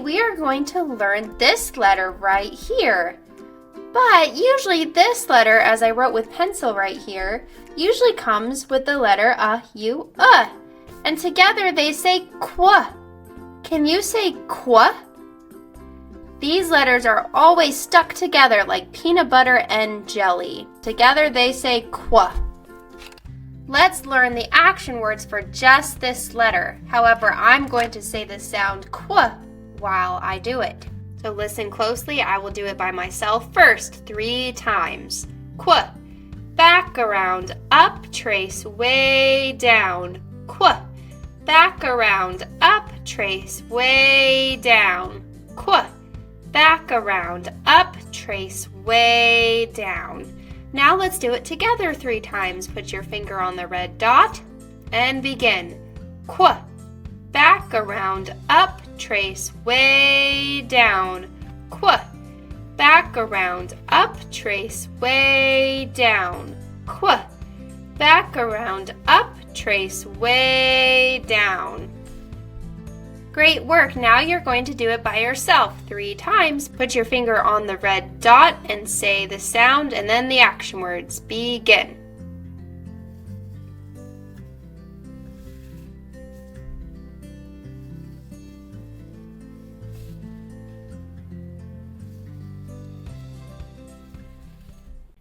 we are going to learn this letter right here. But usually this letter, as I wrote with pencil right here, usually comes with the letter U, and together they say qu. Can you say qu? These letters are always stuck together like peanut butter and jelly. Together they say qu. Let's learn the action words for just this letter. However, I'm going to say the sound qu while I do it. So listen closely. I will do it by myself first 3 times. Qu. Back, around, up, trace, way down. Qu. Back, around, up, trace, way down. Qu. Back, around, up, trace, way down. Now let's do it together 3 times. Put your finger on the red dot and begin. Qu. Back, around, up, trace, way down. Qu. Back, around, up, trace, way down. Qu. Back, around, up, trace, way down. Great work. Now you're going to do it by yourself 3 times. Put your finger on the red dot and say the sound and then the action words. Begin.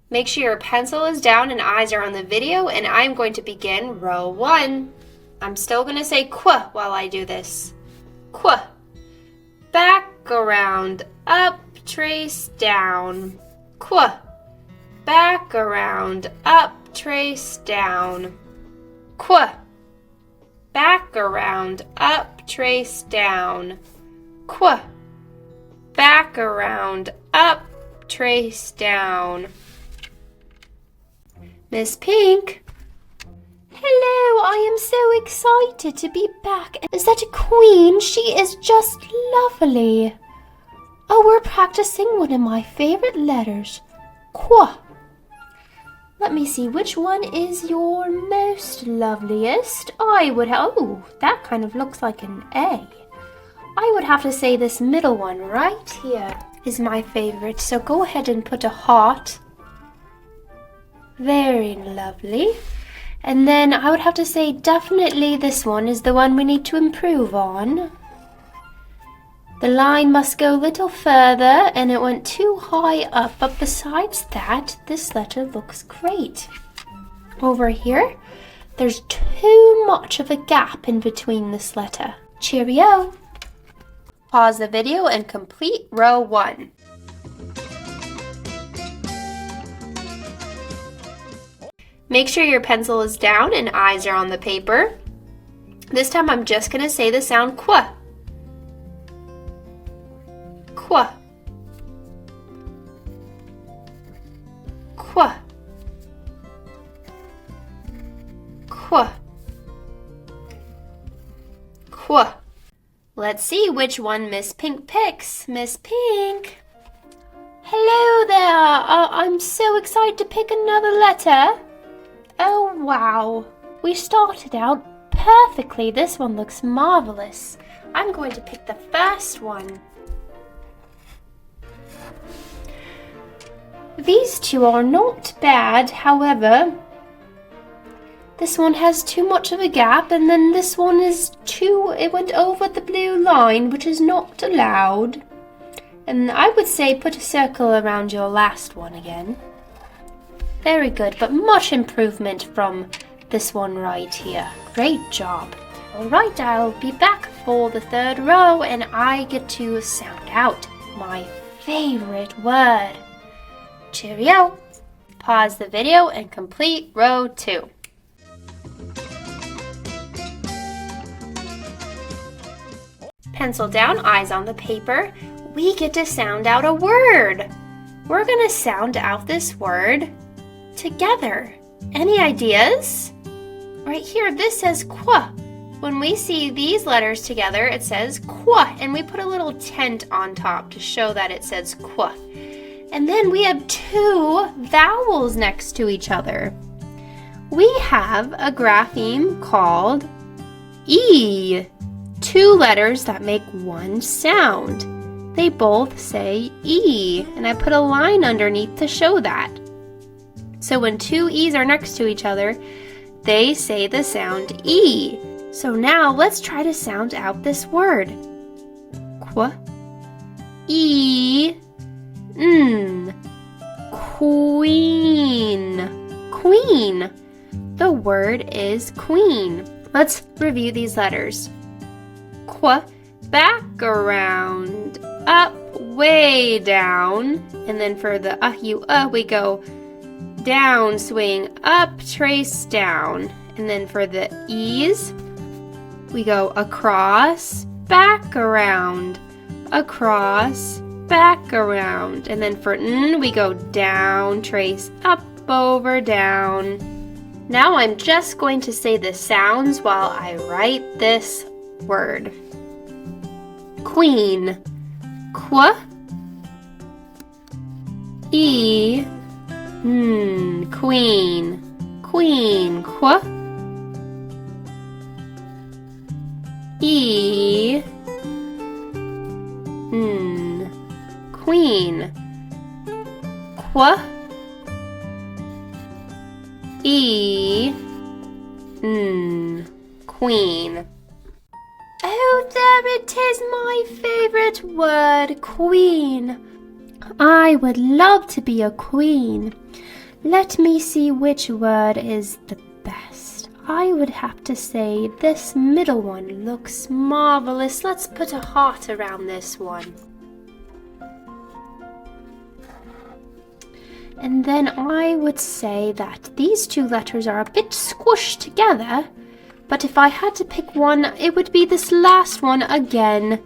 Make sure your pencil is down and eyes are on the video, and I'm going to begin row 1. I'm still going to say qu while I do this. Qu. Back, around, up, trace, down. Qu. Back, around, up, trace, down. Qu. Back, around, up, trace, down. Qu. Back, around, up, trace, down. Miss Pink. Hello, I am so excited to be back. Is that a queen? She is just lovely. Oh, we're practicing one of my favorite letters, qu. Let me see, which one is your most loveliest? Oh, that kind of looks like an A. I would have to say this middle one right here is my favorite. So go ahead and put a heart. Very lovely. And then I would have to say definitely this one is the one we need to improve on. The line must go a little further and it went too high up, but besides that, this letter looks great. Over here, there's too much of a gap in between this letter. Cheerio! Pause the video and complete row 1. Make sure your pencil is down and eyes are on the paper. This time I'm just going to say the sound qu. Qu. Qu. Qu. Qu. Let's see which one Miss Pink picks. Miss Pink. Hello there. I'm so excited to pick another letter. Oh, wow. We started out perfectly. This one looks marvelous. I'm going to pick the first one. These two are not bad, however, this one has too much of a gap, and then this one it went over the blue line, which is not allowed. And I would say put a circle around your last one again. Very good, but much improvement from this one right here. Great job. Alright, I'll be back for the 3rd row and I get to sound out my favorite word. Cheerio. Pause the video and complete row 2. Pencil down, eyes on the paper. We get to sound out a word. We're going to sound out this word together. Any ideas? Right here, this says qu. When we see these letters together, it says qu, and we put a little tent on top to show that it says qu. And then we have 2 vowels next to each other. We have a grapheme called E. two letters that make one sound. They both say E, and I put a line underneath to show that. So when two E's are next to each other, they say the sound E. So now let's try to sound out this word. Qu, E, N. Queen. Queen. The word is queen. Let's review these letters. Qu, background, up, way down. And then for the we go down, swing, up, trace, down. And then for the E's, we go across, back, around, across, back, around. And then for N, we go down, trace, up, over, down. Now I'm just going to say the sounds while I write this word. Queen. Qu, E, N. Queen. Queen. Qu, E, N. Queen. Qu, E, N. Queen. Oh, there it is, my favorite word, queen. I would love to be a queen. Let me see which word is the best. I would have to say this middle one looks marvelous. Let's put a heart around this one. And then I would say that these two letters are a bit squished together. But if I had to pick one, it would be this last one again.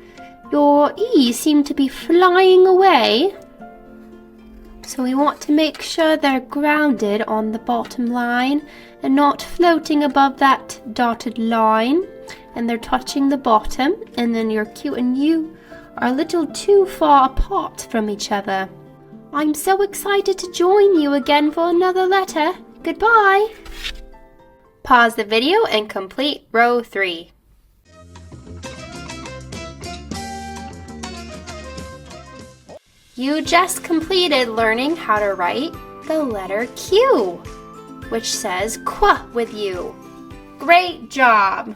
Your E's seem to be flying away. So we want to make sure they're grounded on the bottom line and not floating above that dotted line. And they're touching the bottom. And then your Q and U are a little too far apart from each other. I'm so excited to join you again for another letter. Goodbye. Pause the video and complete row 3. You just completed learning how to write the letter Q, which says Qu with you. Great job!